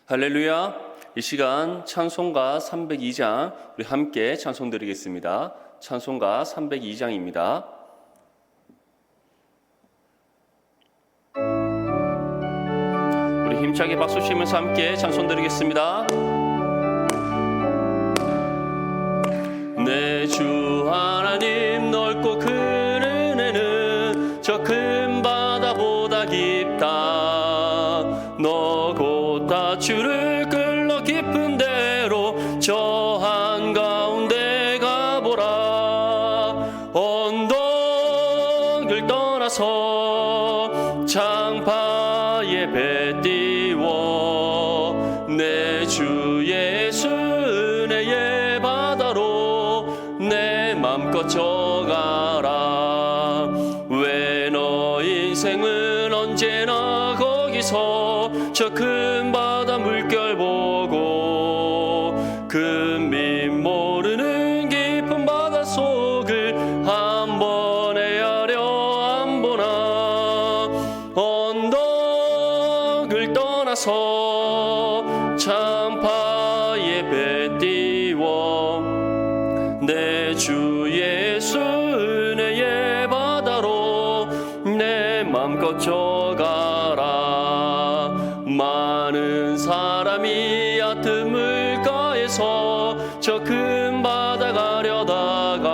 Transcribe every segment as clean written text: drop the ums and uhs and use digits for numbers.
할렐루야. 이 시간 찬송가 302장 우리 함께 찬송 드리겠습니다. 찬송가 302장입니다. 우리 힘차게 박수 치면서 함께 찬송 드리겠습니다. 내 주 하나님 넓고 큰 은혜는 저 큰 바다보다 깊다. 너 곧 다주를 끌러 깊은 데로 저 한가운데 가보라. 언덕을 떠나서 창파에 배 띄워 내 주 예수 은혜의 바다로 내 맘껏 져가라. 왜 너 인생은 언제나 거기서 저 큰 바다 물결 보고 금빛 모르는 깊은 바다 속을 한 번 헤아려 안 보나. 언덕을 떠나서 창파에 배 띄워 내 주 예수 은혜의 바다로 내 맘껏 져가라. 많은 사람이 얕은 물가에서 저 큰 바다 가려다가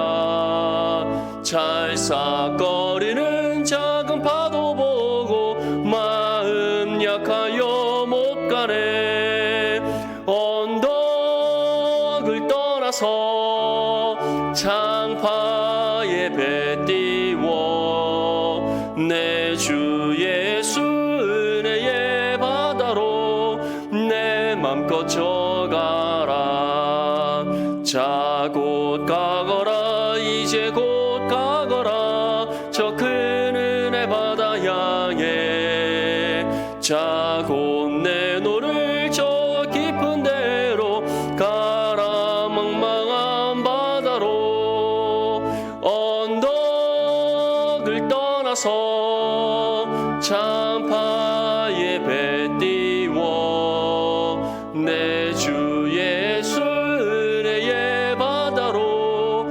찰싹거리는 작은 파도 보고 마음 약하여 못 가네. 언덕을 떠나서 창파에 배 띄워 내 주 예수 은혜의 바다로 내 맘껏 져가라. 자 곧 가거라. 이제 곧 가거라. 저 큰 은혜 바다 향해. 자 곧 내 노를 저 깊은 데로 가라. 망망한 바다로 언덕을 떠나서 창파에 배 띄워 내 주 예수 은혜의 바다로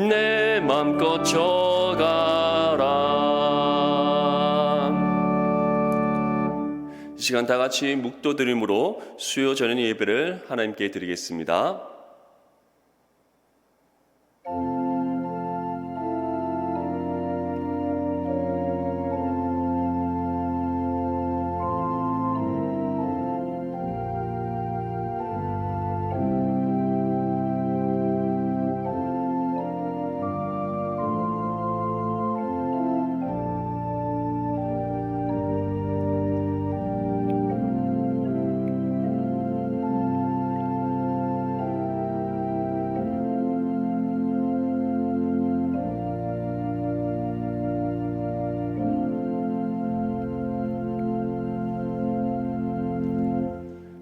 내 맘껏 져가라. 이 시간 다 같이 묵도드림으로 수요 전연 예배를 하나님께 드리겠습니다.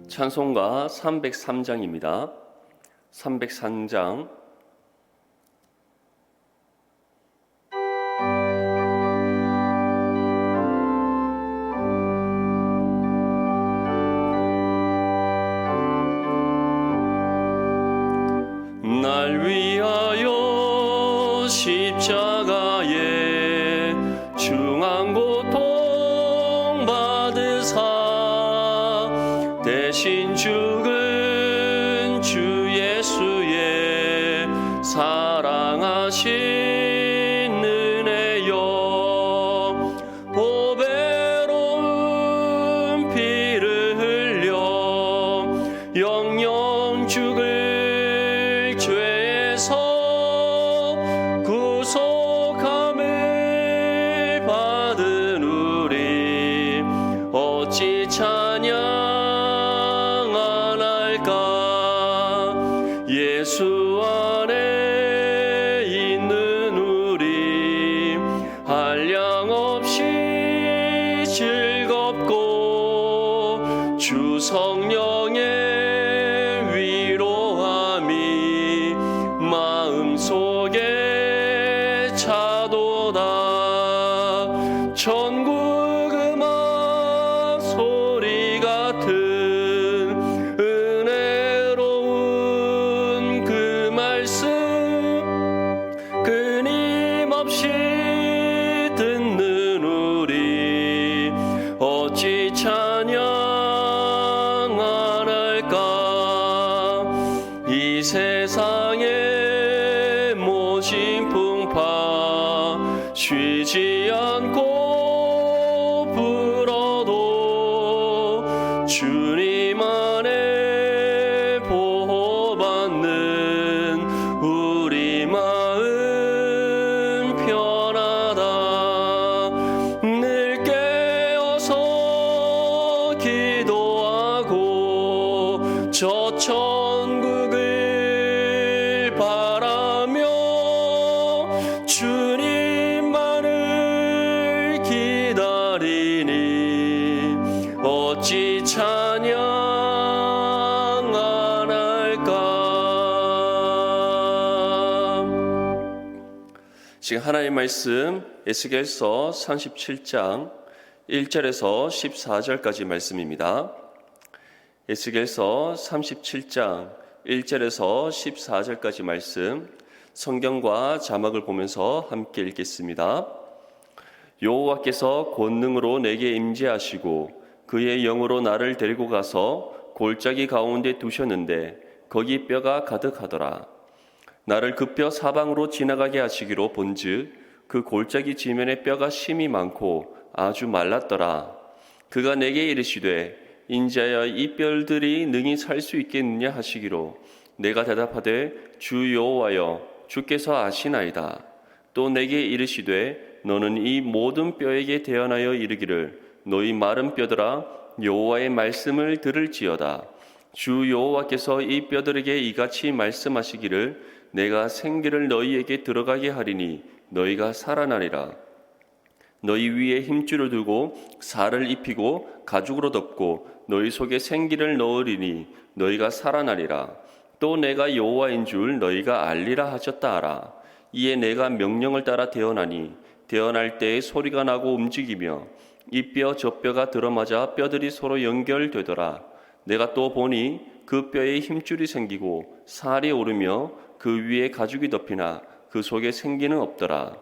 찬송가 303장입니다. 303장 날 위하여 십자가에 중한 고통 받으사 대신 죽은 주 예수의 사랑하신 은혜여. 보배로운 피를 흘려 영영 죽을 죄에서 구속함을 받은 우리 어찌 찬양 예수 안에 있는 우리 한량없이 즐겁고 주 성령의 위로함이 마음속에 차도다. 천국 음악 소리 같은 쉬지 않고 불어도 주님 안에 보호받는 우리 마음 편하다. 늘 깨어서 기도하고 저 천국을 바라며 주님만을 기다리니 어찌 찬양 안 할까. 지금 하나님의 말씀 에스겔서 37장 1절에서 14절까지 말씀입니다. 에스겔서 37장 1절에서 14절까지 말씀, 성경과 자막을 보면서 함께 읽겠습니다. 여호와께서 권능으로 내게 임재하시고 그의 영으로 나를 데리고 가서 골짜기 가운데 두셨는데 거기 뼈가 가득하더라. 나를 그 뼈 사방으로 지나가게 하시기로 본즉 그 골짜기 지면에 뼈가 심이 많고 아주 말랐더라. 그가 내게 이르시되 인자야 이 뼈들이 능히 살 수 있겠느냐 하시기로 내가 대답하되 주 여호와여 주께서 아시나이다. 또 내게 이르시되 너는 이 모든 뼈에게 대언하여 이르기를 너희 마른 뼈들아 여호와의 말씀을 들을지어다. 주 여호와께서 이 뼈들에게 이같이 말씀하시기를 내가 생기를 너희에게 들어가게 하리니 너희가 살아나리라. 너희 위에 힘줄을 두고 살을 입히고 가죽으로 덮고 너희 속에 생기를 넣으리니 너희가 살아나리라. 또 내가 여호와인 줄 너희가 알리라 하셨다 하라. 이에 내가 명령을 따라 대언하니 대언할 때에 소리가 나고 움직이며 이 뼈 저 뼈가 들어맞아 뼈들이 서로 연결되더라. 내가 또 보니 그 뼈에 힘줄이 생기고 살이 오르며 그 위에 가죽이 덮이나 그 속에 생기는 없더라.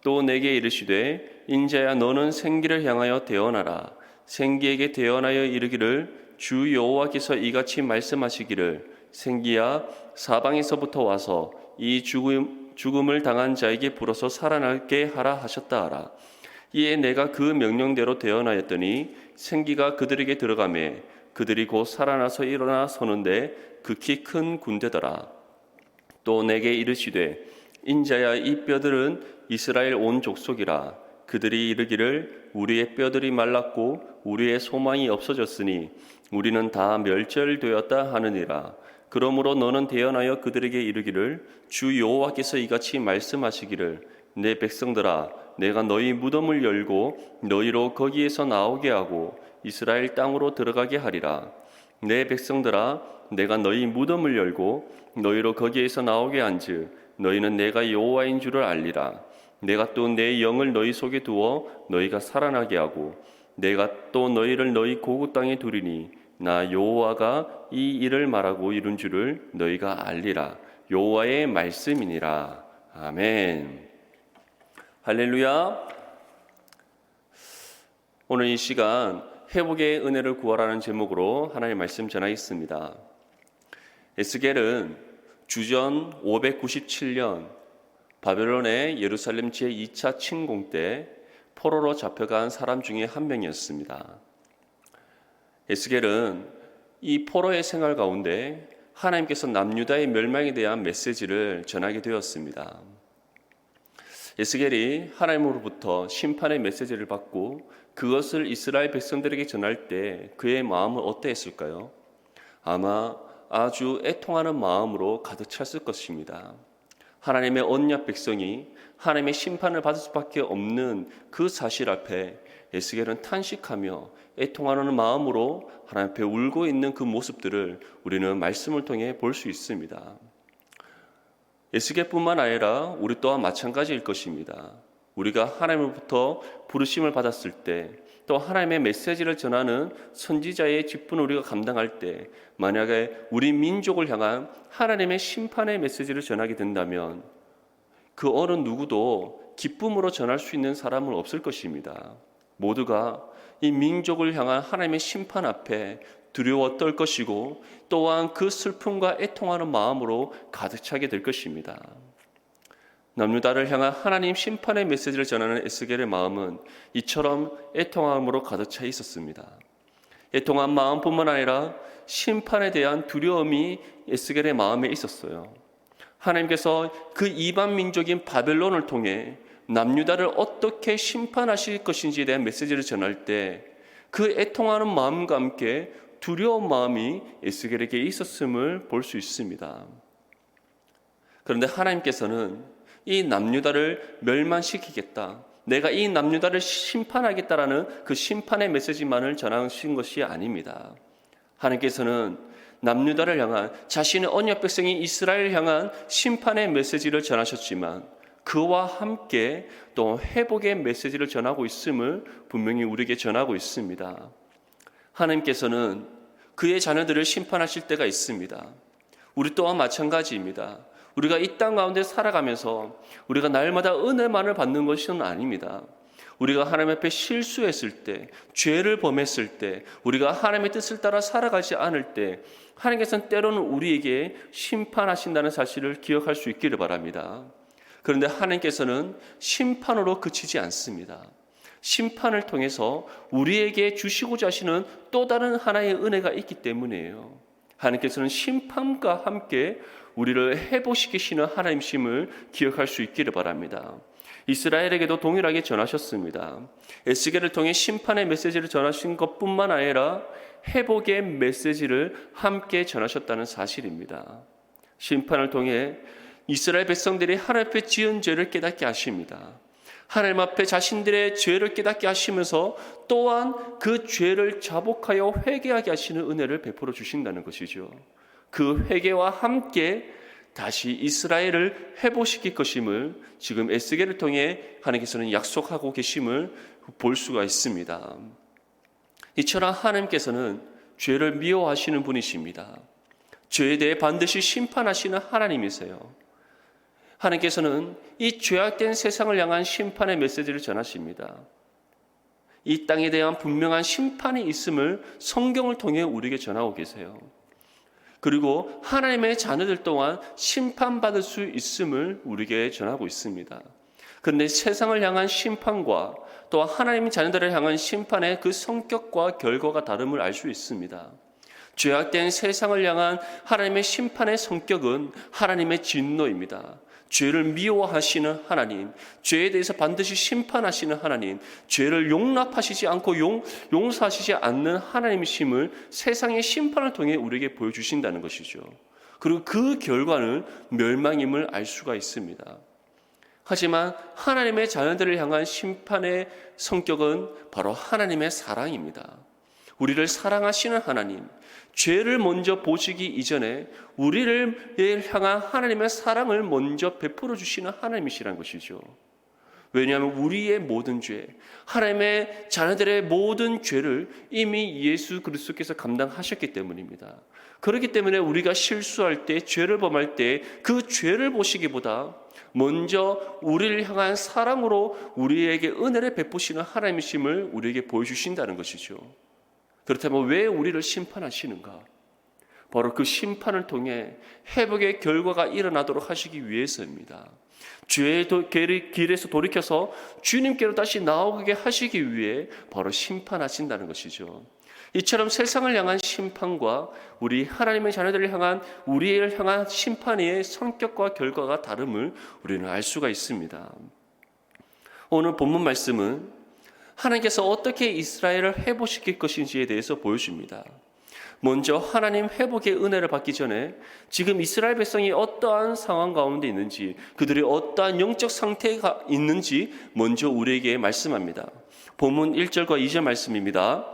또 내게 이르시되 인자야 너는 생기를 향하여 대언하라. 생기에게 대언하여 이르기를 주 여호와께서 이같이 말씀하시기를 생기야 사방에서부터 와서 이 죽음을 당한 자에게 불어서 살아나게 하라 하셨다 하라. 이에 내가 그 명령대로 대언하였더니 생기가 그들에게 들어가매 그들이 곧 살아나서 일어나 서는데 극히 큰 군대더라. 또 내게 이르시되 인자야 이 뼈들은 이스라엘 온 족속이라. 그들이 이르기를 우리의 뼈들이 말랐고 우리의 소망이 없어졌으니 우리는 다 멸절되었다 하느니라. 그러므로 너는 대언하여 그들에게 이르기를 주 여호와께서 이같이 말씀하시기를 내 백성들아 내가 너희 무덤을 열고 너희로 거기에서 나오게 하고 이스라엘 땅으로 들어가게 하리라. 내 백성들아 내가 너희 무덤을 열고 너희로 거기에서 나오게 한즉 너희는 내가 여호와인 줄을 알리라. 내가 또 내 영을 너희 속에 두어 너희가 살아나게 하고 내가 또 너희를 너희 고국 땅에 두리니 나 여호와가 이 일을 말하고 이룬 줄을 너희가 알리라. 여호와의 말씀이니라. 아멘. 할렐루야. 오늘 이 시간 회복의 은혜를 구하라는 제목으로 하나님의 말씀 전하겠습니다. 에스겔은 주전 597년 바벨론의 예루살렘 제2차 침공 때 포로로 잡혀간 사람 중에 한 명이었습니다. 에스겔은 이 포로의 생활 가운데 하나님께서 남유다의 멸망에 대한 메시지를 전하게 되었습니다. 에스겔이 하나님으로부터 심판의 메시지를 받고 그것을 이스라엘 백성들에게 전할 때 그의 마음은 어떠했을까요? 아마 아주 애통하는 마음으로 가득 찼을 것입니다. 하나님의 언약 백성이 하나님의 심판을 받을 수밖에 없는 그 사실 앞에 에스겔은 탄식하며 애통하는 마음으로 하나님 앞에 울고 있는 그 모습들을 우리는 말씀을 통해 볼 수 있습니다. 에스겔뿐만 아니라 우리 또한 마찬가지일 것입니다. 우리가 하나님으로부터 부르심을 받았을 때 또 하나님의 메시지를 전하는 선지자의 직분을 우리가 감당할 때 만약에 우리 민족을 향한 하나님의 심판의 메시지를 전하게 된다면 그 어느 누구도 기쁨으로 전할 수 있는 사람은 없을 것입니다. 모두가 이 민족을 향한 하나님의 심판 앞에 두려워 떨 것이고 또한 그 슬픔과 애통하는 마음으로 가득 차게 될 것입니다. 남유다를 향한 하나님 심판의 메시지를 전하는 에스겔의 마음은 이처럼 애통함으로 가득 차 있었습니다. 애통한 마음뿐만 아니라 심판에 대한 두려움이 에스겔의 마음에 있었어요. 하나님께서 그 이방 민족인 바벨론을 통해 남유다를 어떻게 심판하실 것인지에 대한 메시지를 전할 때 그 애통하는 마음과 함께 두려운 마음이 에스겔에게 있었음을 볼 수 있습니다. 그런데 하나님께서는 이 남유다를 멸망시키겠다, 내가 이 남유다를 심판하겠다라는 그 심판의 메시지만을 전하신 것이 아닙니다. 하나님께서는 남유다를 향한 자신의 언약 백성인 이스라엘을 향한 심판의 메시지를 전하셨지만 그와 함께 또 회복의 메시지를 전하고 있음을 분명히 우리에게 전하고 있습니다. 하나님께서는 그의 자녀들을 심판하실 때가 있습니다. 우리 또한 마찬가지입니다. 우리가 이 땅 가운데 살아가면서 우리가 날마다 은혜만을 받는 것은 아닙니다. 우리가 하나님 앞에 실수했을 때, 죄를 범했을 때, 우리가 하나님의 뜻을 따라 살아가지 않을 때 하나님께서는 때로는 우리에게 심판하신다는 사실을 기억할 수 있기를 바랍니다. 그런데 하나님께서는 심판으로 그치지 않습니다. 심판을 통해서 우리에게 주시고자 하시는 또 다른 하나의 은혜가 있기 때문이에요. 하나님께서는 심판과 함께 우리를 회복시키시는 하나님심을 기억할 수 있기를 바랍니다. 이스라엘에게도 동일하게 전하셨습니다. 에스겔을 통해 심판의 메시지를 전하신 것뿐만 아니라 회복의 메시지를 함께 전하셨다는 사실입니다. 심판을 통해 이스라엘 백성들이 하나님 앞에 지은 죄를 깨닫게 하십니다. 하나님 앞에 자신들의 죄를 깨닫게 하시면서 또한 그 죄를 자복하여 회개하게 하시는 은혜를 베풀어 주신다는 것이죠. 그 회개와 함께 다시 이스라엘을 회복시킬 것임을 지금 에스겔을 통해 하나님께서는 약속하고 계심을 볼 수가 있습니다. 이처럼 하나님께서는 죄를 미워하시는 분이십니다. 죄에 대해 반드시 심판하시는 하나님이세요. 하나님께서는 이 죄악된 세상을 향한 심판의 메시지를 전하십니다. 이 땅에 대한 분명한 심판이 있음을 성경을 통해 우리에게 전하고 계세요. 그리고 하나님의 자녀들 또한 심판받을 수 있음을 우리에게 전하고 있습니다. 그런데 세상을 향한 심판과 또 하나님의 자녀들을 향한 심판의 그 성격과 결과가 다름을 알 수 있습니다. 죄악된 세상을 향한 하나님의 심판의 성격은 하나님의 진노입니다. 죄를 미워하시는 하나님, 죄에 대해서 반드시 심판하시는 하나님, 죄를 용납하시지 않고 용서하시지 않는 하나님이심을 세상의 심판을 통해 우리에게 보여주신다는 것이죠. 그리고 그 결과는 멸망임을 알 수가 있습니다. 하지만 하나님의 자녀들을 향한 심판의 성격은 바로 하나님의 사랑입니다. 우리를 사랑하시는 하나님, 죄를 먼저 보시기 이전에 우리를 향한 하나님의 사랑을 먼저 베풀어 주시는 하나님이시라는 것이죠. 왜냐하면 우리의 모든 죄, 하나님의 자녀들의 모든 죄를 이미 예수 그리스도께서 감당하셨기 때문입니다. 그렇기 때문에 우리가 실수할 때, 죄를 범할 때 그 죄를 보시기보다 먼저 우리를 향한 사랑으로 우리에게 은혜를 베푸시는 하나님이심을 우리에게 보여주신다는 것이죠. 그렇다면 왜 우리를 심판하시는가? 바로 그 심판을 통해 회복의 결과가 일어나도록 하시기 위해서입니다. 죄의 길에서 돌이켜서 주님께로 다시 나오게 하시기 위해 바로 심판하신다는 것이죠. 이처럼 세상을 향한 심판과 우리 하나님의 자녀들을 향한 우리를 향한 심판의 성격과 결과가 다름을 우리는 알 수가 있습니다. 오늘 본문 말씀은 하나님께서 어떻게 이스라엘을 회복시킬 것인지에 대해서 보여줍니다. 먼저 하나님 회복의 은혜를 받기 전에 지금 이스라엘 백성이 어떠한 상황 가운데 있는지, 그들이 어떠한 영적 상태가 있는지 먼저 우리에게 말씀합니다. 본문 1절과 2절 말씀입니다.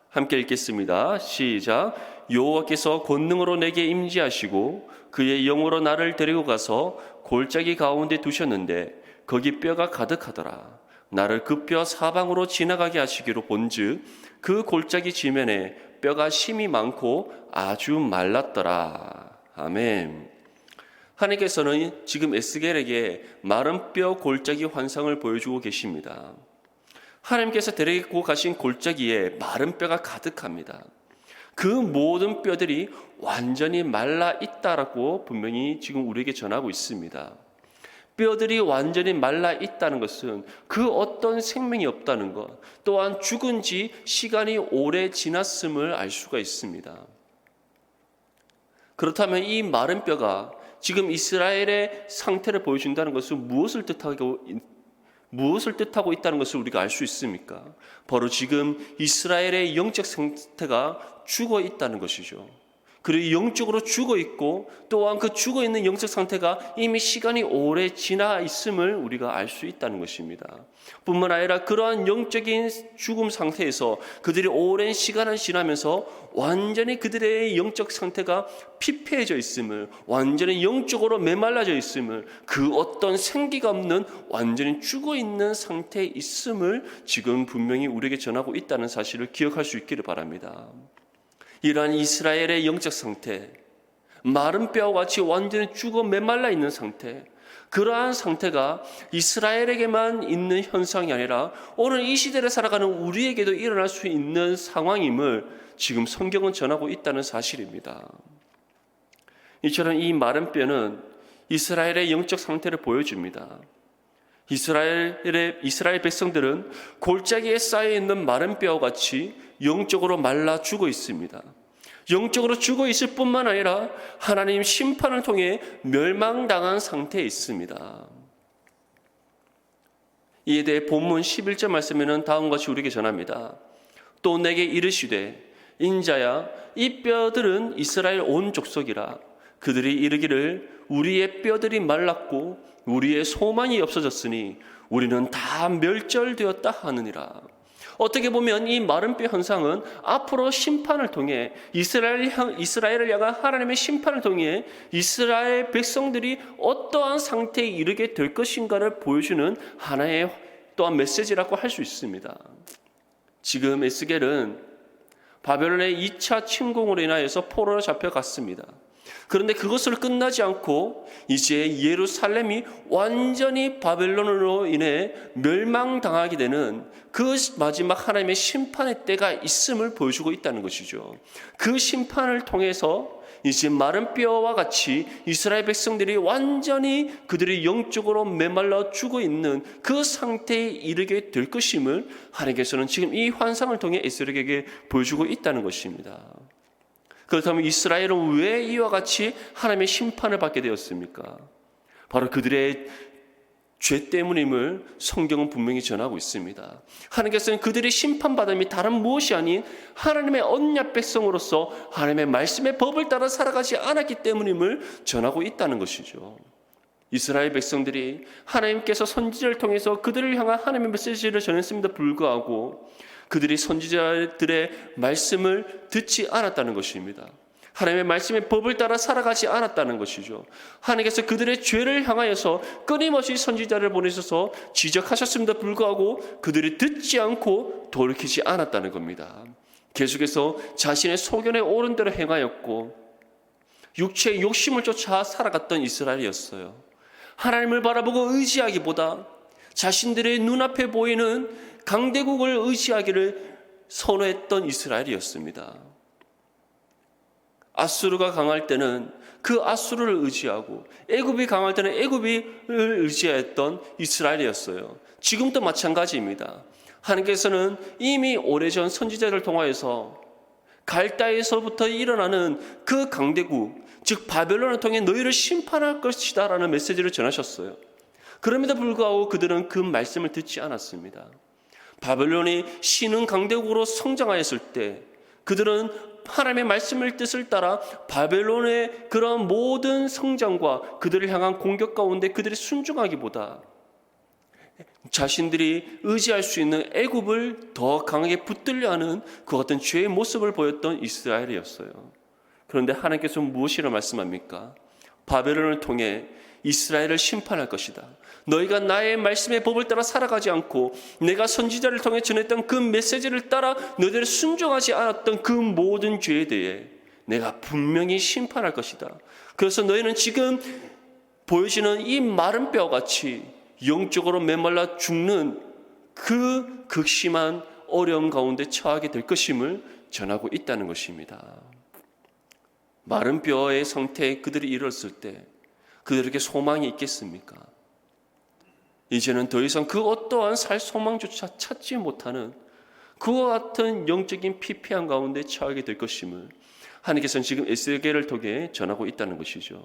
함께 읽겠습니다. 시작. 여호와께서 권능으로 내게 임재하시고 그의 영으로 나를 데리고 가서 골짜기 가운데 두셨는데 거기 뼈가 가득하더라. 나를 그 뼈 사방으로 지나가게 하시기로 본즉 그 골짜기 지면에 뼈가 심이 많고 아주 말랐더라. 아멘. 하나님께서는 지금 에스겔에게 마른 뼈 골짜기 환상을 보여주고 계십니다. 하나님께서 데리고 가신 골짜기에 마른 뼈가 가득합니다. 그 모든 뼈들이 완전히 말라 있다라고 분명히 지금 우리에게 전하고 있습니다. 뼈들이 완전히 말라 있다는 것은 그 어떤 생명이 없다는 것, 또한 죽은 지 시간이 오래 지났음을 알 수가 있습니다. 그렇다면 이 마른 뼈가 지금 이스라엘의 상태를 보여준다는 것은 무엇을 뜻하고 있다는 것을 우리가 알 수 있습니까? 바로 지금 이스라엘의 영적 상태가 죽어 있다는 것이죠. 그리고 영적으로 죽어 있고 또한 그 죽어 있는 영적 상태가 이미 시간이 오래 지나 있음을 우리가 알 수 있다는 것입니다. 뿐만 아니라 그러한 영적인 죽음 상태에서 그들이 오랜 시간을 지나면서 완전히 그들의 영적 상태가 피폐해져 있음을, 완전히 영적으로 메말라져 있음을, 그 어떤 생기가 없는 완전히 죽어 있는 상태에 있음을 지금 분명히 우리에게 전하고 있다는 사실을 기억할 수 있기를 바랍니다. 이러한 이스라엘의 영적 상태, 마른 뼈와 같이 완전히 죽어 메말라 있는 상태, 그러한 상태가 이스라엘에게만 있는 현상이 아니라 오늘 이 시대를 살아가는 우리에게도 일어날 수 있는 상황임을 지금 성경은 전하고 있다는 사실입니다. 이처럼 이 마른 뼈는 이스라엘의 영적 상태를 보여줍니다. 이스라엘 백성들은 골짜기에 쌓여있는 마른 뼈와 같이 영적으로 말라 죽어 있습니다. 영적으로 죽어 있을 뿐만 아니라 하나님 심판을 통해 멸망당한 상태에 있습니다. 이에 대해 본문 11절 말씀에는 다음과 같이 우리에게 전합니다. 또 내게 이르시되 인자야 이 뼈들은 이스라엘 온 족속이라. 그들이 이르기를 우리의 뼈들이 말랐고 우리의 소망이 없어졌으니 우리는 다 멸절되었다 하느니라. 어떻게 보면 이 마른 뼈 현상은 앞으로 심판을 통해 이스라엘을 향한 하나님의 심판을 통해 이스라엘 백성들이 어떠한 상태에 이르게 될 것인가를 보여주는 하나의 또한 메시지라고 할 수 있습니다. 지금 에스겔은 바벨론의 2차 침공으로 인하여서 포로로 잡혀갔습니다. 그런데 그것으로 끝나지 않고 이제 예루살렘이 완전히 바벨론으로 인해 멸망당하게 되는 그 마지막 하나님의 심판의 때가 있음을 보여주고 있다는 것이죠. 그 심판을 통해서 이제 마른 뼈와 같이 이스라엘 백성들이 완전히 그들이 영적으로 메말라 죽어 있는 그 상태에 이르게 될 것임을 하나님께서는 지금 이 환상을 통해 에스겔에게 보여주고 있다는 것입니다. 그렇다면 이스라엘은 왜 이와 같이 하나님의 심판을 받게 되었습니까? 바로 그들의 죄 때문임을 성경은 분명히 전하고 있습니다. 하나님께서는 그들이 심판받음이 다른 무엇이 아닌 하나님의 언약 백성으로서 하나님의 말씀의 법을 따라 살아가지 않았기 때문임을 전하고 있다는 것이죠. 이스라엘 백성들이 하나님께서 선지자를 통해서 그들을 향한 하나님의 메시지를 전했음에도 불구하고 그들이 선지자들의 말씀을 듣지 않았다는 것입니다. 하나님의 말씀의 법을 따라 살아가지 않았다는 것이죠. 하나님께서 그들의 죄를 향하여서 끊임없이 선지자를 보내셔서 지적하셨음에도 불구하고 그들이 듣지 않고 돌이키지 않았다는 겁니다. 계속해서 자신의 소견에 옳은 대로 행하였고 육체의 욕심을 쫓아 살아갔던 이스라엘이었어요. 하나님을 바라보고 의지하기보다 자신들의 눈앞에 보이는 강대국을 의지하기를 선호했던 이스라엘이었습니다. 아수르가 강할 때는 그 아수르를 의지하고 애굽이 강할 때는 애굽을 의지했던 이스라엘이었어요. 지금도 마찬가지입니다. 하나님께서는 이미 오래전 선지자를 통하여서 갈다에서부터 일어나는 그 강대국, 즉 바벨론을 통해 너희를 심판할 것이다 라는 메시지를 전하셨어요. 그럼에도 불구하고 그들은 그 말씀을 듣지 않았습니다. 바벨론이 신흥 강대국으로 성장하였을 때 그들은 하나님의 말씀을 뜻을 따라 바벨론의 그런 모든 성장과 그들을 향한 공격 가운데 그들이 순종하기보다 자신들이 의지할 수 있는 애굽을 더 강하게 붙들려 하는 그 같은 죄의 모습을 보였던 이스라엘이었어요. 그런데 하나님께서 무엇이라 말씀합니까? 바벨론을 통해 이스라엘을 심판할 것이다. 너희가 나의 말씀의 법을 따라 살아가지 않고 내가 선지자를 통해 전했던 그 메시지를 따라 너희들을 순종하지 않았던 그 모든 죄에 대해 내가 분명히 심판할 것이다. 그래서 너희는 지금 보여지는 이 마른 뼈같이 영적으로 메말라 죽는 그 극심한 어려움 가운데 처하게 될 것임을 전하고 있다는 것입니다. 마른 뼈의 상태에 그들이 이르렀을 때 그들에게 소망이 있겠습니까? 이제는 더 이상 그 어떠한 살 소망조차 찾지 못하는 그와 같은 영적인 피폐함 가운데 처하게 될 것임을 하나님께서는 지금 에스겔을 통해 전하고 있다는 것이죠.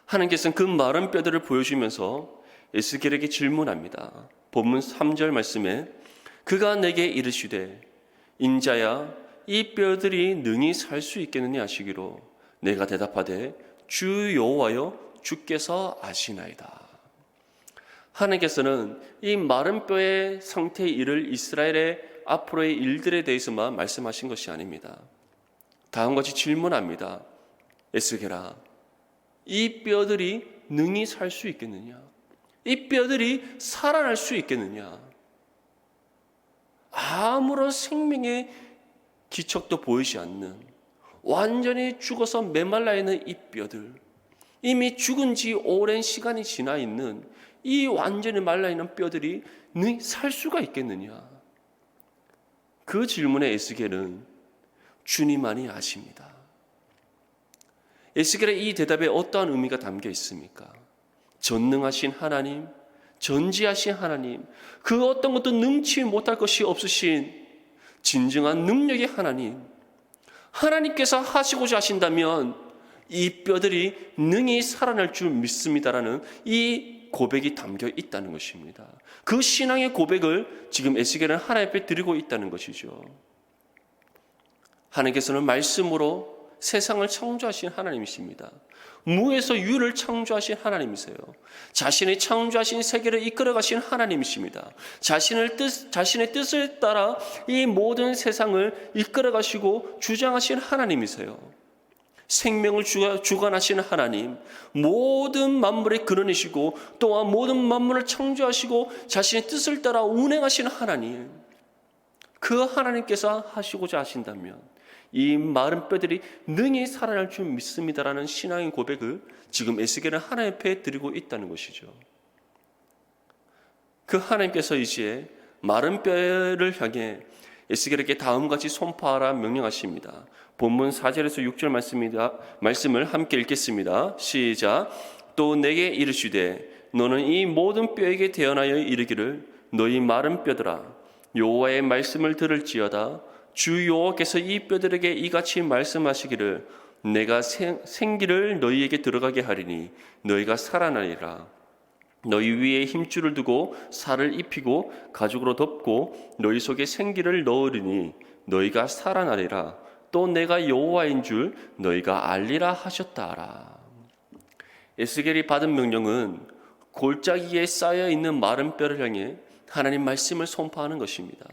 하나님께서는 그 마른 뼈들을 보여주면서 에스겔에게 질문합니다. 본문 3절 말씀에 그가 내게 이르시되 인자야 이 뼈들이 능히 살 수 있겠느냐 하시기로 내가 대답하되 주 여호와여 주께서 아시나이다. 하나님께서는 이 마른 뼈의 상태에 이를 이스라엘의 앞으로의 일들에 대해서만 말씀하신 것이 아닙니다. 다음과 같이 질문합니다. 에스겔아, 이 뼈들이 능히 살 수 있겠느냐? 이 뼈들이 살아날 수 있겠느냐? 아무런 생명의 기척도 보이지 않는 완전히 죽어서 메말라 있는 이 뼈들, 이미 죽은 지 오랜 시간이 지나 있는 이 완전히 말라있는 뼈들이 능히 살 수가 있겠느냐? 그 질문에 에스겔은 주님만이 아십니다. 에스겔의 이 대답에 어떠한 의미가 담겨 있습니까? 전능하신 하나님, 전지하신 하나님, 그 어떤 것도 능치 못할 것이 없으신 진정한 능력의 하나님, 하나님께서 하시고자 하신다면 이 뼈들이 능히 살아날 줄 믿습니다라는 이 고백이 담겨 있다는 것입니다. 그 신앙의 고백을 지금 에스겔은 하나님 앞에 드리고 있다는 것이죠. 하나님께서는 말씀으로 세상을 창조하신 하나님이십니다. 무에서 유를 창조하신 하나님이세요. 자신이 창조하신 세계를 이끌어가신 하나님이십니다. 자신의 뜻을 따라 이 모든 세상을 이끌어가시고 주장하신 하나님이세요. 생명을 주관하시는 하나님, 모든 만물의 근원이시고 또한 모든 만물을 창조하시고 자신의 뜻을 따라 운행하시는 하나님, 그 하나님께서 하시고자 하신다면 이 마른 뼈들이 능히 살아날 줄 믿습니다라는 신앙의 고백을 지금 에스겔은 하나님 앞에 드리고 있다는 것이죠. 그 하나님께서 이제 마른 뼈를 향해 에스겔에게 다음같이 선포하라 명령하십니다. 본문 4절에서 6절 말씀을 함께 읽겠습니다. 시작. 또 내게 이르시되 너는 이 모든 뼈에게 대언하여 이르기를 너희 마른 뼈들아 여호와의 말씀을 들을지어다. 주 여호와께서 이 뼈들에게 이같이 말씀하시기를 내가 생기를 너희에게 들어가게 하리니 너희가 살아나리라. 너희 위에 힘줄을 두고 살을 입히고 가죽으로 덮고 너희 속에 생기를 넣으리니 너희가 살아나리라. 또 내가 여호와인 줄 너희가 알리라 하셨다라. 에스겔이 받은 명령은 골짜기에 쌓여있는 마른 뼈를 향해 하나님 말씀을 선포하는 것입니다.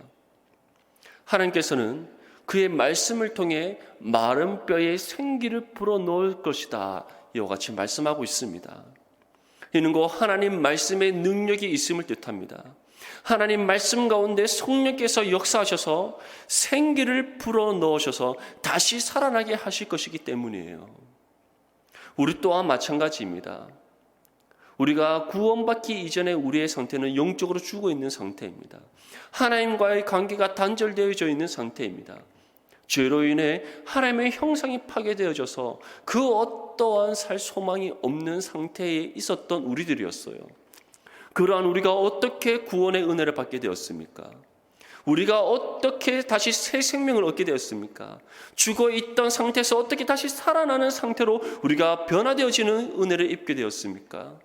하나님께서는 그의 말씀을 통해 마른 뼈에 생기를 불어넣을 것이다. 이와 같이 말씀하고 있습니다. 이는 곧 하나님 말씀의 능력이 있음을 뜻합니다. 하나님 말씀 가운데 성령께서 역사하셔서 생기를 불어넣으셔서 다시 살아나게 하실 것이기 때문이에요. 우리 또한 마찬가지입니다. 우리가 구원받기 이전에 우리의 상태는 영적으로 죽어 있는 상태입니다. 하나님과의 관계가 단절되어져 있는 상태입니다. 죄로 인해 하나님의 형상이 파괴되어져서 그 어떠한 살 소망이 없는 상태에 있었던 우리들이었어요. 그러한 우리가 어떻게 구원의 은혜를 받게 되었습니까? 우리가 어떻게 다시 새 생명을 얻게 되었습니까? 죽어 있던 상태에서 어떻게 다시 살아나는 상태로 우리가 변화되어지는 은혜를 입게 되었습니까?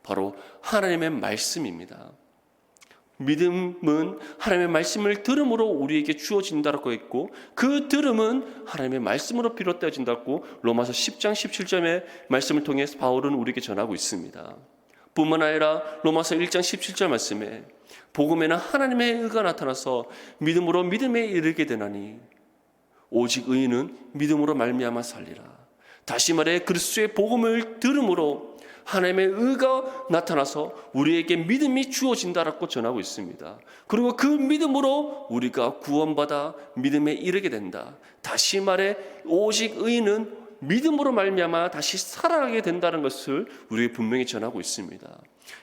바로 하나님의 말씀입니다. 믿음은 하나님의 말씀을 들음으로 우리에게 주어진다고 했고 그 들음은 하나님의 말씀으로 비롯되어진다고 로마서 10장 17절의 말씀을 통해서 바울은 우리에게 전하고 있습니다. 뿐만 아니라 로마서 1장 17절 말씀에 복음에는 하나님의 의가 나타나서 믿음으로 믿음에 이르게 되나니 오직 의인은 믿음으로 말미암아 살리라. 다시 말해 그리스도의 복음을 들음으로 하나님의 의가 나타나서 우리에게 믿음이 주어진다라고 전하고 있습니다. 그리고 그 믿음으로 우리가 구원받아 믿음에 이르게 된다. 다시 말해 오직 의인은 믿음으로 말미암아 다시 살아나게 된다는 것을 우리에게 분명히 전하고 있습니다.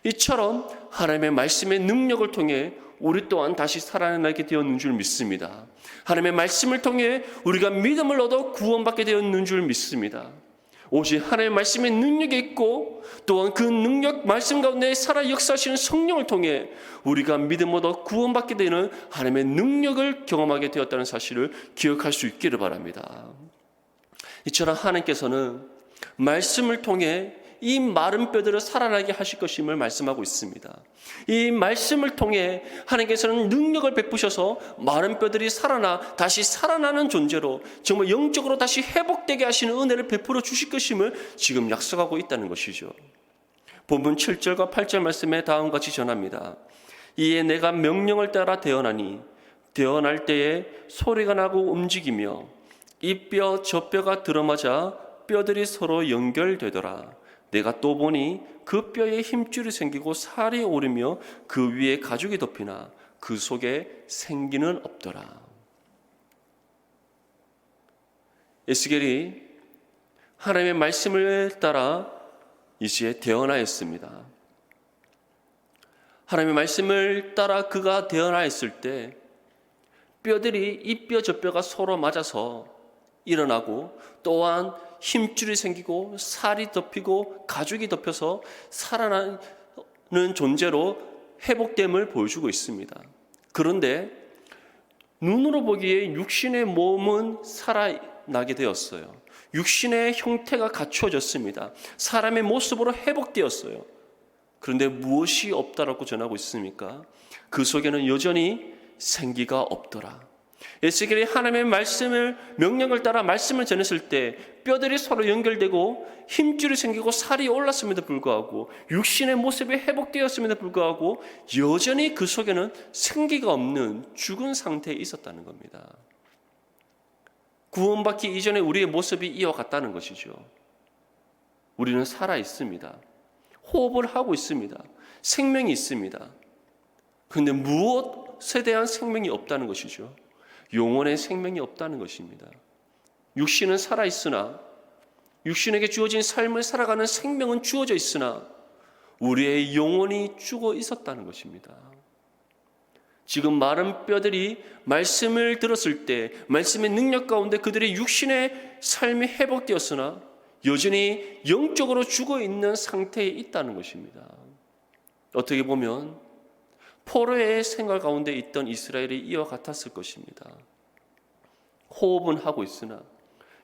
이처럼 하나님의 말씀의 능력을 통해 우리 또한 다시 살아나게 되었는 줄 믿습니다. 하나님의 말씀을 통해 우리가 믿음을 얻어 구원받게 되었는 줄 믿습니다. 오직 하나님의 말씀의 능력이 있고 또한 그 능력 말씀 가운데 살아 역사하시는 성령을 통해 우리가 믿음으로 구원받게 되는 하나님의 능력을 경험하게 되었다는 사실을 기억할 수 있기를 바랍니다. 이처럼 하나님께서는 말씀을 통해 이 마른 뼈들을 살아나게 하실 것임을 말씀하고 있습니다. 이 말씀을 통해 하나님께서는 능력을 베푸셔서 마른 뼈들이 살아나 다시 살아나는 존재로 정말 영적으로 다시 회복되게 하시는 은혜를 베풀어 주실 것임을 지금 약속하고 있다는 것이죠. 본문 7절과 8절 말씀에 다음과 같이 전합니다. 이에 내가 명령을 따라 대언하니 대언할 때에 소리가 나고 움직이며 이 뼈 저 뼈가 들어맞아 뼈들이 서로 연결되더라. 내가 또 보니 그 뼈에 힘줄이 생기고 살이 오르며 그 위에 가죽이 덮이나 그 속에 생기는 없더라. 에스겔이 하나님의 말씀을 따라 이제 대언하였습니다. 하나님의 말씀을 따라 그가 대언하였을 때 뼈들이 이 뼈 저 뼈가 서로 맞아서 일어나고 또한 힘줄이 생기고 살이 덮이고 가죽이 덮여서 살아나는 존재로 회복됨을 보여주고 있습니다. 그런데 눈으로 보기에 육신의 몸은 살아나게 되었어요. 육신의 형태가 갖추어졌습니다. 사람의 모습으로 회복되었어요. 그런데 무엇이 없다라고 전하고 있습니까? 그 속에는 여전히 생기가 없더라. 에스겔이 하나님의 말씀을 명령을 따라 말씀을 전했을 때 뼈들이 서로 연결되고 힘줄이 생기고 살이 올랐음에도 불구하고 육신의 모습이 회복되었음에도 불구하고 여전히 그 속에는 생기가 없는 죽은 상태에 있었다는 겁니다. 구원받기 이전에 우리의 모습이 이와 같다는 것이죠. 우리는 살아 있습니다. 호흡을 하고 있습니다. 생명이 있습니다. 그런데 무엇에 대한 생명이 없다는 것이죠. 영혼의 생명이 없다는 것입니다. 육신은 살아있으나 육신에게 주어진 삶을 살아가는 생명은 주어져 있으나 우리의 영혼이 죽어 있었다는 것입니다. 지금 마른 뼈들이 말씀을 들었을 때 말씀의 능력 가운데 그들의 육신의 삶이 회복되었으나 여전히 영적으로 죽어 있는 상태에 있다는 것입니다. 어떻게 보면 포로의 생활 가운데 있던 이스라엘이 이와 같았을 것입니다. 호흡은 하고 있으나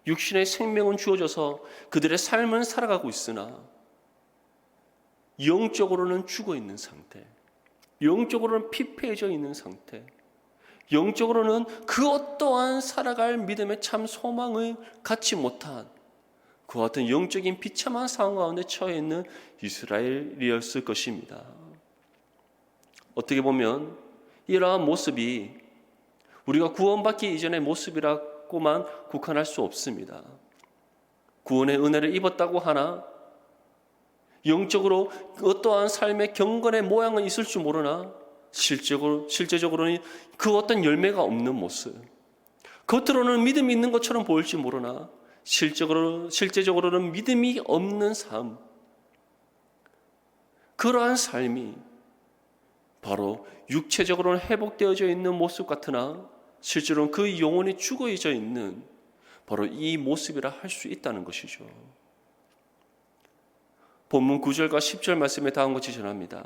육신의 생명은 주어져서 그들의 삶은 살아가고 있으나 영적으로는 죽어 있는 상태, 영적으로는 피폐해져 있는 상태, 영적으로는 그 어떠한 살아갈 믿음의 참 소망을 갖지 못한 그와 같은 영적인 비참한 상황 가운데 처해 있는 이스라엘이었을 것입니다. 어떻게 보면 이러한 모습이 우리가 구원받기 이전의 모습이라고만 국한할 수 없습니다. 구원의 은혜를 입었다고 하나 영적으로 어떠한 삶의 경건의 모양은 있을 줄 모르나 실제적으로는 그 어떤 열매가 없는 모습, 겉으로는 믿음이 있는 것처럼 보일지 모르나 실제적으로는 믿음이 없는 삶, 그러한 삶이 바로 육체적으로는 회복되어져 있는 모습 같으나 실제로는 그 영혼이 죽어져 있는 바로 이 모습이라 할 수 있다는 것이죠. 본문 9절과 10절 말씀에 다음과 같이 전합니다.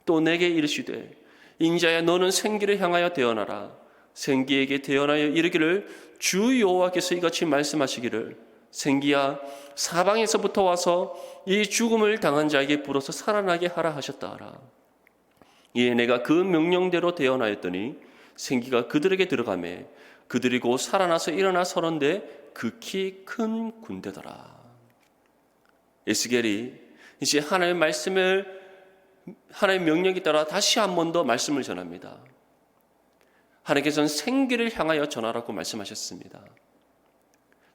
또 내게 이르시되 인자야 너는 생기를 향하여 대언하라. 생기에게 대언하여 이르기를 주 여호와께서 이같이 말씀하시기를 생기야 사방에서부터 와서 이 죽음을 당한 자에게 불어서 살아나게 하라 하셨다 하라. 이에 내가 그 명령대로 대언하였더니 생기가 그들에게 들어가매 그들이 곧 살아나서 일어나 서는데 극히 큰 군대더라. 에스겔이 이제 하나님의 말씀을 하나님의 명령에 따라 다시 한 번 더 말씀을 전합니다. 하나님께서는 생기를 향하여 전하라고 말씀하셨습니다.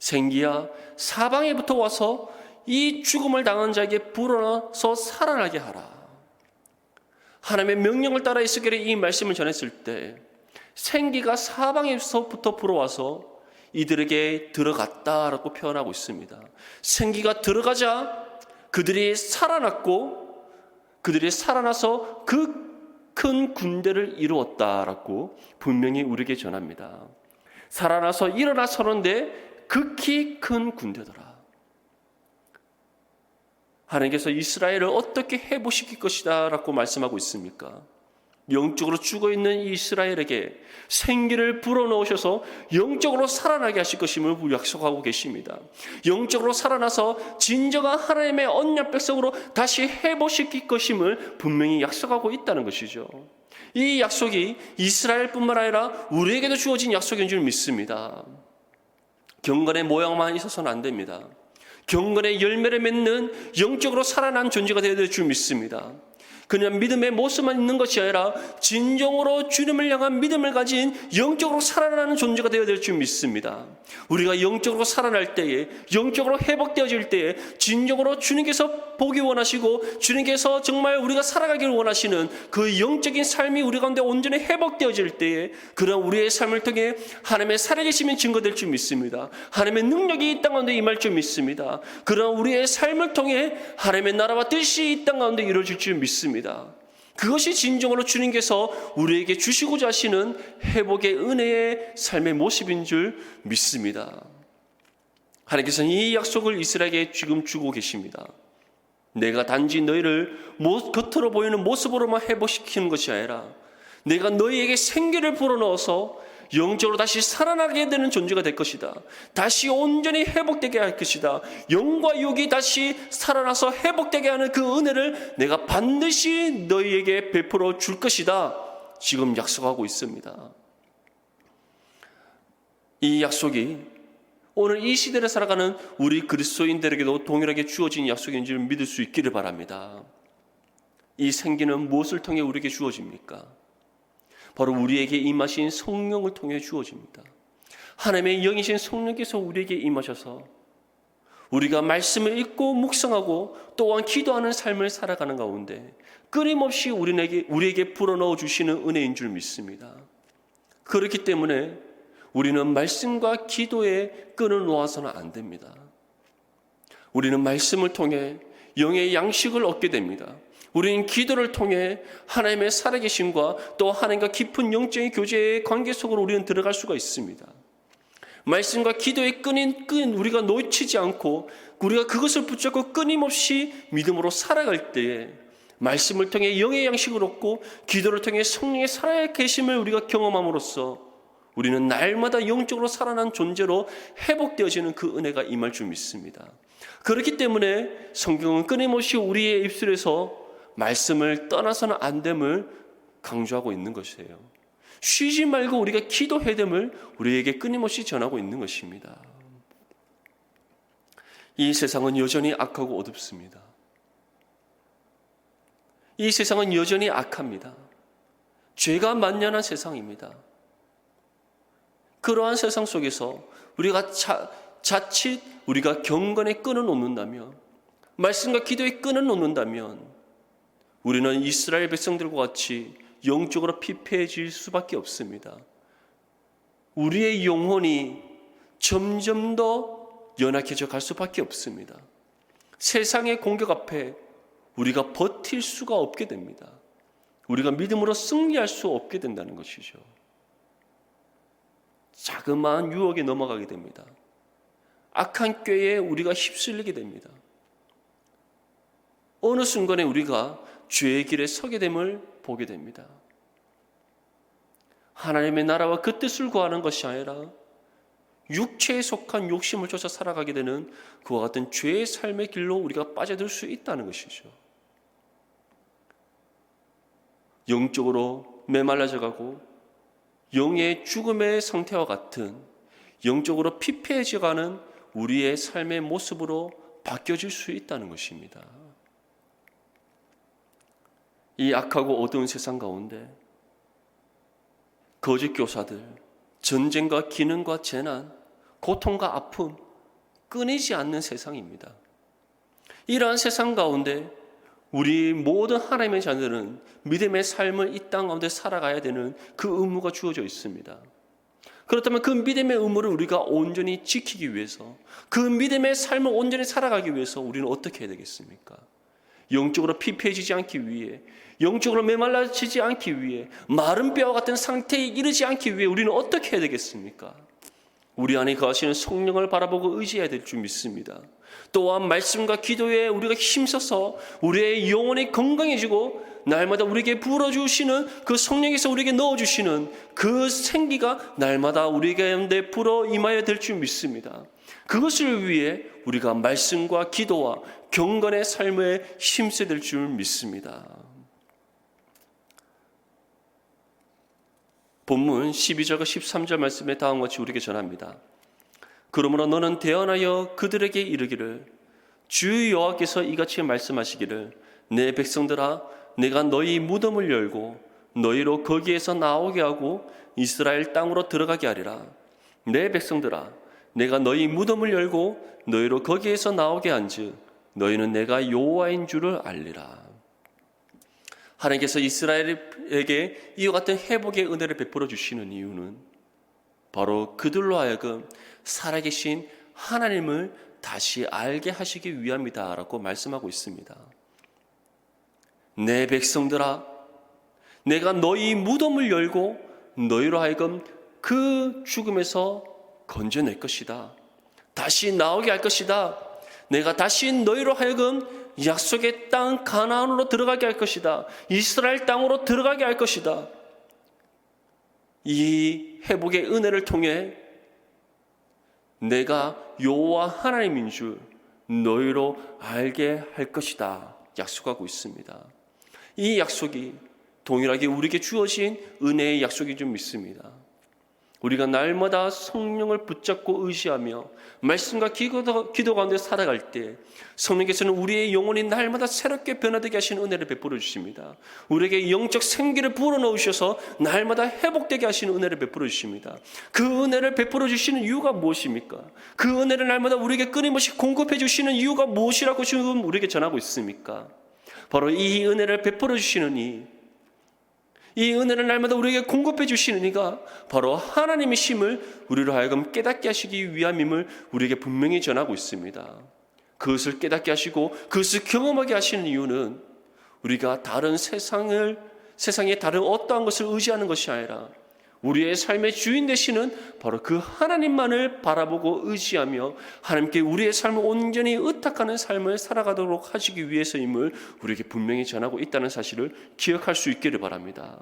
생기야 사방에부터 와서 이 죽음을 당한 자에게 불어서 살아나게 하라. 하나님의 명령을 따라 에스겔이 이 말씀을 전했을 때 생기가 사방에서부터 불어와서 이들에게 들어갔다라고 표현하고 있습니다. 생기가 들어가자 그들이 살아났고 그들이 살아나서 그 큰 군대를 이루었다라고 분명히 우리에게 전합니다. 살아나서 일어나 서는데 극히 큰 군대더라. 하나님께서 이스라엘을 어떻게 회복시킬 것이다 라고 말씀하고 있습니까? 영적으로 죽어있는 이스라엘에게 생기를 불어넣으셔서 영적으로 살아나게 하실 것임을 약속하고 계십니다. 영적으로 살아나서 진정한 하나님의 언약 백성으로 다시 회복시킬 것임을 분명히 약속하고 있다는 것이죠. 이 약속이 이스라엘뿐만 아니라 우리에게도 주어진 약속인 줄 믿습니다. 경건의 모양만 있어서는 안 됩니다. 경건의 열매를 맺는 영적으로 살아난 존재가 되어야 될 줄 믿습니다. 그냥 믿음의 모습만 있는 것이 아니라 진정으로 주님을 향한 믿음을 가진 영적으로 살아나는 존재가 되어야 될 줄 믿습니다. 우리가 영적으로 살아날 때에, 영적으로 회복되어질 때에 진정으로 주님께서 보기 원하시고 주님께서 정말 우리가 살아가기를 원하시는 그 영적인 삶이 우리 가운데 온전히 회복되어질 때에 그런 우리의 삶을 통해 하나님의 살아계심이 증거될 줄 믿습니다. 하나님의 능력이 이 땅 가운데 임할 줄 믿습니다. 그런 우리의 삶을 통해 하나님의 나라와 뜻이 이 땅 가운데 이루어질 줄 믿습니다. 그것이 진정으로 주님께서 우리에게 주시고자 하시는 회복의 은혜의 삶의 모습인 줄 믿습니다. 하나님께서는 이 약속을 이스라엘에게 지금 주고 계십니다. 내가 단지 너희를 겉으로 보이는 모습으로만 회복시키는 것이 아니라 내가 너희에게 생기를 불어넣어서 영적으로 다시 살아나게 되는 존재가 될 것이다. 다시 온전히 회복되게 할 것이다. 영과 육이 다시 살아나서 회복되게 하는 그 은혜를 내가 반드시 너희에게 베풀어 줄 것이다. 지금 약속하고 있습니다. 이 약속이 오늘 이 시대를 살아가는 우리 그리스도인들에게도 동일하게 주어진 약속인 줄 믿을 수 있기를 바랍니다. 이 생기는 무엇을 통해 우리에게 주어집니까? 바로 우리에게 임하신 성령을 통해 주어집니다. 하나님의 영이신 성령께서 우리에게 임하셔서 우리가 말씀을 읽고 묵상하고 또한 기도하는 삶을 살아가는 가운데 끊임없이 우리에게 불어넣어 주시는 은혜인 줄 믿습니다. 그렇기 때문에 우리는 말씀과 기도에 끈을 놓아서는 안 됩니다. 우리는 말씀을 통해 영의 양식을 얻게 됩니다. 우리는 기도를 통해 하나님의 살아계심과 또 하나님과 깊은 영적인 교제의 관계 속으로 우리는 들어갈 수가 있습니다. 말씀과 기도의 끈 우리가 놓치지 않고 우리가 그것을 붙잡고 끊임없이 믿음으로 살아갈 때에 말씀을 통해 영의 양식을 얻고 기도를 통해 성령의 살아계심을 우리가 경험함으로써 우리는 날마다 영적으로 살아난 존재로 회복되어지는 그 은혜가 임할 줄 믿습니다. 그렇기 때문에 성경은 끊임없이 우리의 입술에서 말씀을 떠나서는 안 됨을 강조하고 있는 것이에요. 쉬지 말고 우리가 기도해야 됨을 우리에게 끊임없이 전하고 있는 것입니다. 이 세상은 여전히 악하고 어둡습니다. 이 세상은 여전히 악합니다. 죄가 만연한 세상입니다. 그러한 세상 속에서 우리가 자칫 우리가 경건의 끈을 놓는다면, 말씀과 기도의 끈을 놓는다면 우리는 이스라엘 백성들과 같이 영적으로 피폐해질 수밖에 없습니다. 우리의 영혼이 점점 더 연약해져 갈 수밖에 없습니다. 세상의 공격 앞에 우리가 버틸 수가 없게 됩니다. 우리가 믿음으로 승리할 수 없게 된다는 것이죠. 자그마한 유혹에 넘어가게 됩니다. 악한 꾀에 우리가 휩쓸리게 됩니다. 어느 순간에 우리가 죄의 길에 서게 됨을 보게 됩니다. 하나님의 나라와 그 뜻을 구하는 것이 아니라 육체에 속한 욕심을 쫓아 살아가게 되는 그와 같은 죄의 삶의 길로 우리가 빠져들 수 있다는 것이죠. 영적으로 메말라져 가고 영의 죽음의 상태와 같은 영적으로 피폐해져 가는 우리의 삶의 모습으로 바뀌어질 수 있다는 것입니다. 이 악하고 어두운 세상 가운데 거짓 교사들, 전쟁과 기능과 재난, 고통과 아픔 끊이지 않는 세상입니다. 이러한 세상 가운데 우리 모든 하나님의 자녀들은 믿음의 삶을 이 땅 가운데 살아가야 되는 그 의무가 주어져 있습니다. 그렇다면 그 믿음의 의무를 우리가 온전히 지키기 위해서, 그 믿음의 삶을 온전히 살아가기 위해서 우리는 어떻게 해야 되겠습니까? 영적으로 피폐해지지 않기 위해, 영적으로 메말라지지 않기 위해, 마른 뼈와 같은 상태에 이르지 않기 위해 우리는 어떻게 해야 되겠습니까? 우리 안에 거하시는 성령을 바라보고 의지해야 될 줄 믿습니다. 또한 말씀과 기도에 우리가 힘써서 우리의 영혼이 건강해지고 날마다 우리에게 불어주시는 그 성령께서 우리에게 넣어주시는 그 생기가 날마다 우리 가운데 불어 임하여 될 줄 믿습니다. 그것을 위해 우리가 말씀과 기도와 경건의 삶에 힘써야 될 줄 믿습니다. 본문 12절과 13절 말씀에 다음과 같이 우리에게 전합니다. 그러므로 너는 대언하여 그들에게 이르기를 주 여호와께서 이같이 말씀하시기를 내 백성들아 내가 너희 무덤을 열고 너희로 거기에서 나오게 하고 이스라엘 땅으로 들어가게 하리라. 내 백성들아 내가 너희 무덤을 열고 너희로 거기에서 나오게 한즉 너희는 내가 여호와인 줄을 알리라. 하나님께서 이스라엘에게 이와 같은 회복의 은혜를 베풀어 주시는 이유는 바로 그들로 하여금 살아계신 하나님을 다시 알게 하시기 위함이다라고 말씀하고 있습니다. 내 백성들아 내가 너희 무덤을 열고 너희로 하여금 그 죽음에서 건져낼 것이다. 다시 나오게 할 것이다. 내가 다시 너희로 하여금 약속의 땅 가나안으로 들어가게 할 것이다. 이스라엘 땅으로 들어가게 할 것이다. 이 회복의 은혜를 통해 내가 여호와 하나님인 줄 너희로 알게 할 것이다 약속하고 있습니다. 이 약속이 동일하게 우리에게 주어진 은혜의 약속이 좀 믿습니다. 우리가 날마다 성령을 붙잡고 의지하며 말씀과 기도 가운데 살아갈 때 성령께서는 우리의 영혼이 날마다 새롭게 변화되게 하시는 은혜를 베풀어 주십니다. 우리에게 영적 생기를 불어넣으셔서 날마다 회복되게 하시는 은혜를 베풀어 주십니다. 그 은혜를 베풀어 주시는 이유가 무엇입니까? 그 은혜를 날마다 우리에게 끊임없이 공급해 주시는 이유가 무엇이라고 지금 우리에게 전하고 있습니까? 바로 이 은혜를 베풀어 주시는 이 은혜를 날마다 우리에게 공급해 주시는 이가 바로 하나님의 심을 우리로 하여금 깨닫게 하시기 위함임을 우리에게 분명히 전하고 있습니다. 그것을 깨닫게 하시고 그것을 경험하게 하시는 이유는 우리가 다른 세상의 다른 어떠한 것을 의지하는 것이 아니라 우리의 삶의 주인 되시는 바로 그 하나님만을 바라보고 의지하며 하나님께 우리의 삶을 온전히 의탁하는 삶을 살아가도록 하시기 위해서임을 우리에게 분명히 전하고 있다는 사실을 기억할 수 있기를 바랍니다.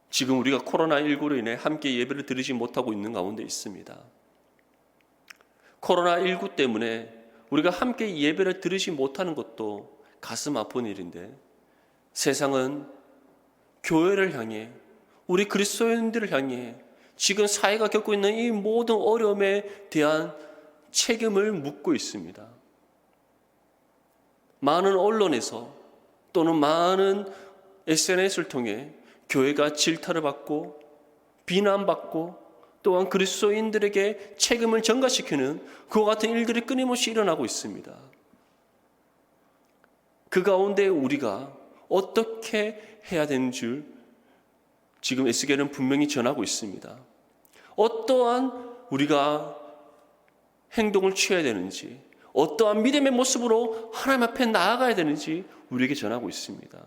지금 우리가 코로나19로 인해 함께 예배를 드리지 못하고 있는 가운데 있습니다. 코로나19 때문에 우리가 함께 예배를 드리지 못하는 것도 가슴 아픈 일인데 세상은 교회를 향해 우리 그리스도인들을 향해 지금 사회가 겪고 있는 이 모든 어려움에 대한 책임을 묻고 있습니다. 많은 언론에서 또는 많은 SNS를 통해 교회가 질타를 받고 비난받고 또한 그리스도인들에게 책임을 전가시키는 그와 같은 일들이 끊임없이 일어나고 있습니다. 그 가운데 우리가 어떻게 해야 되는 줄 지금 에스겔은 분명히 전하고 있습니다. 어떠한 우리가 행동을 취해야 되는지, 어떠한 믿음의 모습으로 하나님 앞에 나아가야 되는지 우리에게 전하고 있습니다.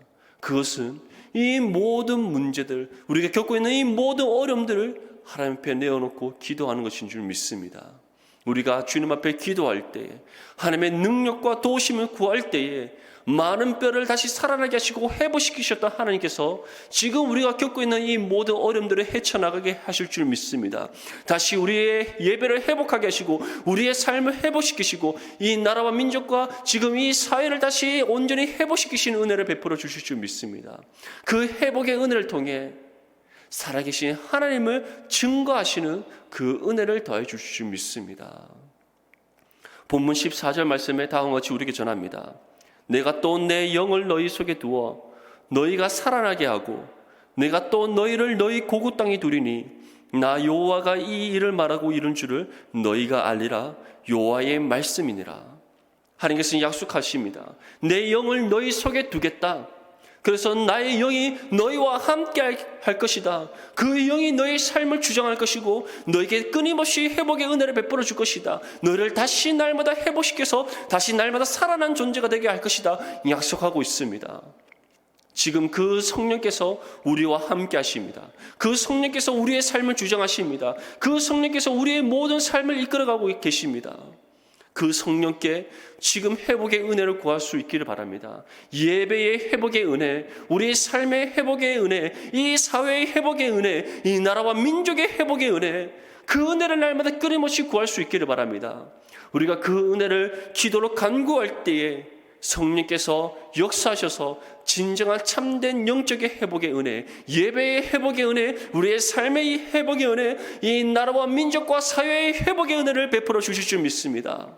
그것은 이 모든 문제들, 우리가 겪고 있는 이 모든 어려움들을 하나님 앞에 내어놓고 기도하는 것인 줄 믿습니다. 우리가 주님 앞에 기도할 때에 하나님의 능력과 도우심을 구할 때에 많은 뼈를 다시 살아나게 하시고 회복시키셨던 하나님께서 지금 우리가 겪고 있는 이 모든 어려움들을 헤쳐나가게 하실 줄 믿습니다. 다시 우리의 예배를 회복하게 하시고 우리의 삶을 회복시키시고 이 나라와 민족과 지금 이 사회를 다시 온전히 회복시키시는 은혜를 베풀어 주실 줄 믿습니다. 그 회복의 은혜를 통해 살아계신 하나님을 증거하시는 그 은혜를 더해 주실 줄 믿습니다. 본문 14절 말씀에 다음과 같이 우리에게 전합니다. 내가 또 내 영을 너희 속에 두어 너희가 살아나게 하고 내가 또 너희를 너희 고국 땅에 두리니 나 여호와가 이 일을 말하고 이룬 줄을 너희가 알리라. 여호와의 말씀이니라. 하나님께서는 약속하십니다. 내 영을 너희 속에 두겠다. 그래서 나의 영이 너희와 함께 할 것이다. 그 영이 너의 삶을 주장할 것이고 너에게 끊임없이 회복의 은혜를 베풀어 줄 것이다. 너를 다시 날마다 회복시켜서 다시 날마다 살아난 존재가 되게 할 것이다. 약속하고 있습니다. 지금 그 성령께서 우리와 함께 하십니다. 그 성령께서 우리의 삶을 주장하십니다. 그 성령께서 우리의 모든 삶을 이끌어가고 계십니다. 그 성령께 지금 회복의 은혜를 구할 수 있기를 바랍니다. 예배의 회복의 은혜, 우리의 삶의 회복의 은혜, 이 사회의 회복의 은혜, 이 나라와 민족의 회복의 은혜, 그 은혜를 날마다 끊임없이 구할 수 있기를 바랍니다. 우리가 그 은혜를 기도로 간구할 때에 성령께서 역사하셔서 진정한 참된 영적의 회복의 은혜, 예배의 회복의 은혜, 우리의 삶의 회복의 은혜, 이 나라와 민족과 사회의 회복의 은혜를 베풀어 주실 줄 믿습니다.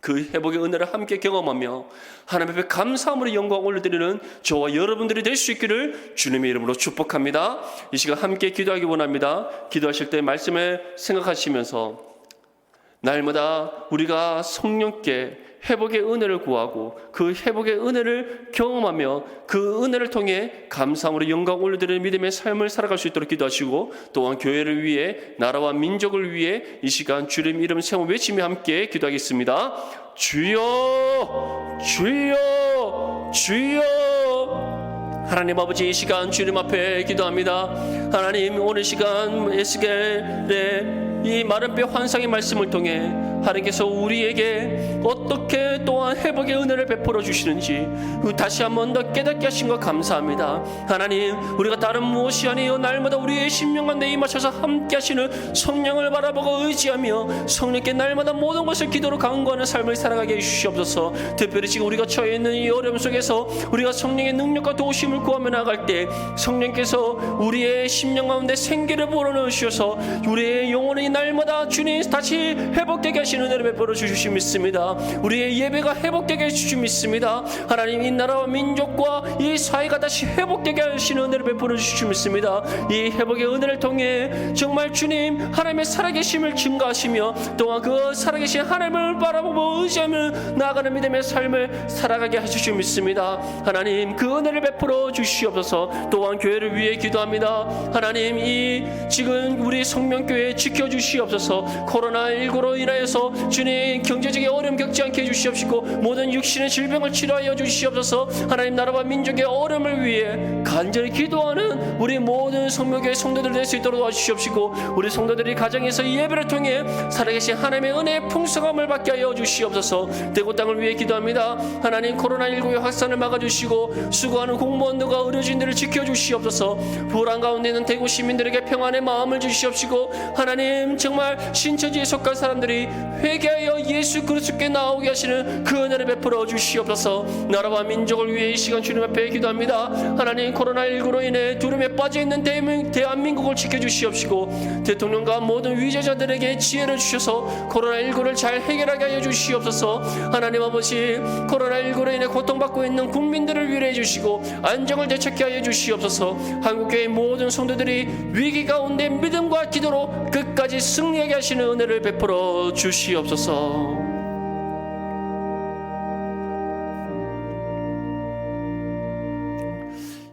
그 회복의 은혜를 함께 경험하며 하나님 앞에 감사함으로 영광을 올려드리는 저와 여러분들이 될 수 있기를 주님의 이름으로 축복합니다. 이 시간 함께 기도하기 원합니다. 기도하실 때 말씀을 생각하시면서 날마다 우리가 성령께 회복의 은혜를 구하고 그 회복의 은혜를 경험하며 그 은혜를 통해 감사함으로 영광 올려드리는 믿음의 삶을 살아갈 수 있도록 기도하시고, 또한 교회를 위해, 나라와 민족을 위해 이 시간 주님 이름 세워 외치며 함께 기도하겠습니다. 주여, 주여, 주여. 하나님 아버지, 이 시간 주님 앞에 기도합니다. 하나님, 오늘 시간 에스겔의 이 마른 뼈 환상의 말씀을 통해 하나님께서 우리에게 어떻게 또한 회복의 은혜를 베풀어 주시는지 다시 한번 더 깨닫게 하신 것 감사합니다. 하나님, 우리가 다른 무엇이 아니요 날마다 우리의 심령 가운데 임하셔서 함께 하시는 성령을 바라보고 의지하며 성령께 날마다 모든 것을 기도로 간구하는 삶을 살아가게 해주시옵소서. 특별히 지금 우리가 처해 있는 이 어려움 속에서 우리가 성령의 능력과 도우심을 구하며 나아갈 때 성령께서 우리의 심령 가운데 생기를 불어넣으셔서 우리의 영혼이 날마다 주님 다시 회복되게 하시는 은혜를 베풀어 주시기 믿습니다. 우리의 예배가 회복되게 해주시기 믿습니다. 하나님, 이 나라와 민족과 이 사회가 다시 회복되게 하시는 은혜를 베풀어 주시기 믿습니다. 이 회복의 은혜를 통해 정말 주님 하나님의 살아계심을 증거하시며 또한 그 살아계신 하나님을 바라보고 의지하며 나아가는 믿음의 삶을 살아가게 해주시기 믿습니다. 하나님, 그 은혜를 베풀어 주시옵소서. 또한 교회를 위해 기도합니다. 하나님, 이 지금 우리 성명교회 지켜주시옵소서. 코로나19로 인하여서 주님 경제적인 어려움 겪지 않게 해주시옵시고 모든 육신의 질병을 치료하여 주시옵소서. 하나님, 나라와 민족의 어려움을 위해 간절히 기도하는 우리 모든 성명교회 성도들 될 수 있도록 도와주시옵시고, 우리 성도들이 가정에서 이 예배를 통해 살아계신 하나님의 은혜의 풍성함을 받게 하여 주시옵소서. 대구 땅을 위해 기도합니다. 하나님, 코로나19의 확산을 막아주시고 수고하는 공무원들과 의료진들을 지켜주시옵소서. 불안 가운데 있는 대구 시민들에게 평안의 마음을 주시옵시고, 하나님 정말 신천지에 속한 사람들이 회개하여 예수 그리스도께 나오게 하시는 그 은혜를 베풀어 주시옵소서. 나라와 민족을 위해 이 시간 주님 앞에 기도합니다. 하나님, 코로나19로 인해 두려움에 빠져있는 대한민국을 지켜주시옵시고 대통령과 모든 위제자들에게 지혜를 주셔서 코로나19를 잘 해결하게 하여 주시옵소서. 하나님 아버지, 코로나19로 인해 고통받고 있는 국민들을 위로해 주시고 안정을 되찾게 하여 주시옵소서. 한국교회 모든 성도들이 위기 가운데 믿음과 기도로 끝까지 승리하게 하시는 은혜를 베풀어 주시옵소서.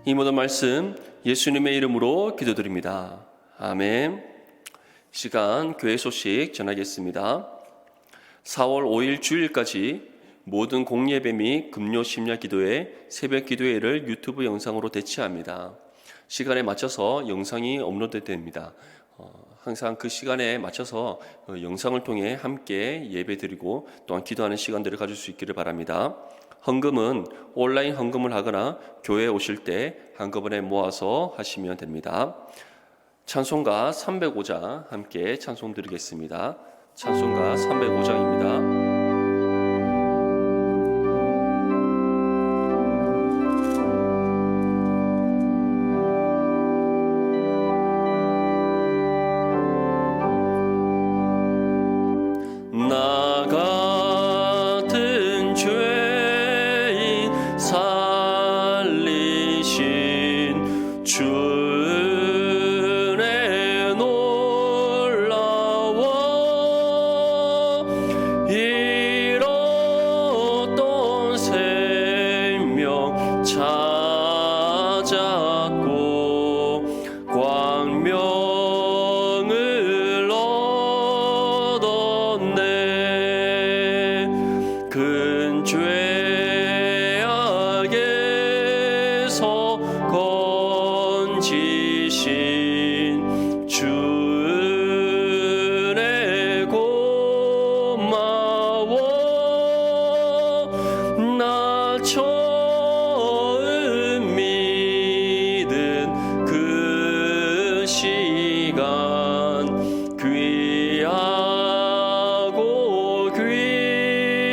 이 모든 말씀 예수님의 이름으로 기도드립니다. 아멘. 시간 교회 소식 전하겠습니다. 4월 5일 주일까지 모든 공예배 및 금요 심야 기도회, 새벽 기도회를 유튜브 영상으로 대체합니다. 시간에 맞춰서 영상이 업로드됩니다. 항상 그 시간에 맞춰서 영상을 통해 함께 예배드리고 또한 기도하는 시간들을 가질 수 있기를 바랍니다. 헌금은 온라인 헌금을 하거나 교회에 오실 때 한꺼번에 모아서 하시면 됩니다. 찬송가 305장 함께 찬송 드리겠습니다. 찬송가 305장입니다. 주의 대신 주은혜 고마워. 나 처음 믿은 그 시간 귀하고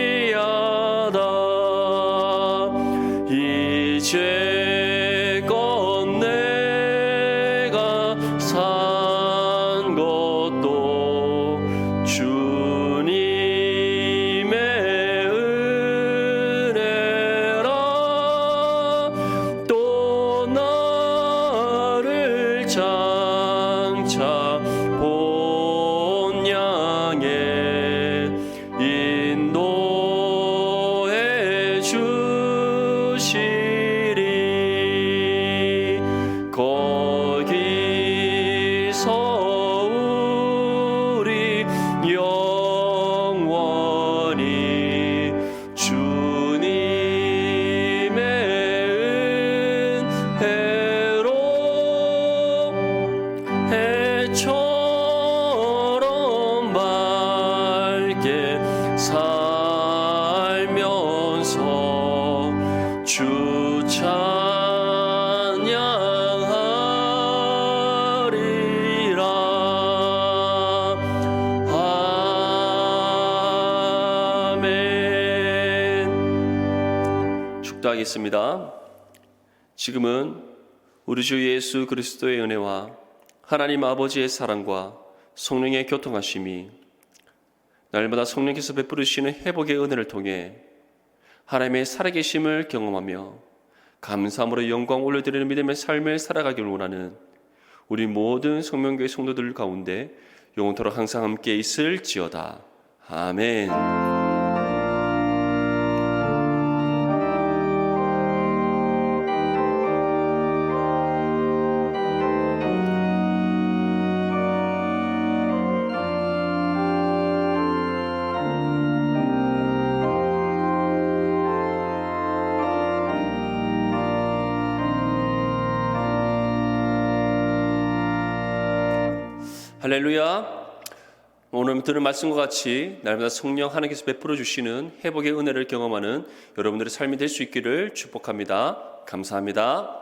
귀하다. 이제껏 내가 산 것도 주님의 은혜라. 또 나를 장차 본 양에 인도해 주시리. 거기서 우리 영원히 주님의 은혜로 해처럼 밝게 살면서 주 찬양하리라. 아멘. 축도하겠습니다. 지금은 우리 주 예수 그리스도의 은혜와 하나님 아버지의 사랑과 성령의 교통하심이 날마다 성령께서 베푸시는 회복의 은혜를 통해 하나님의 살아계심을 경험하며 감사함으로 영광 올려드리는 믿음의 삶을 살아가기를 원하는 우리 모든 성명교회 성도들 가운데 영원토록 항상 함께 있을지어다. 아멘. 할렐루야. 오늘 들은 말씀과 같이 날마다 성령 하나님께서 베풀어 주시는 회복의 은혜를 경험하는 여러분들의 삶이 될 수 있기를 축복합니다. 감사합니다.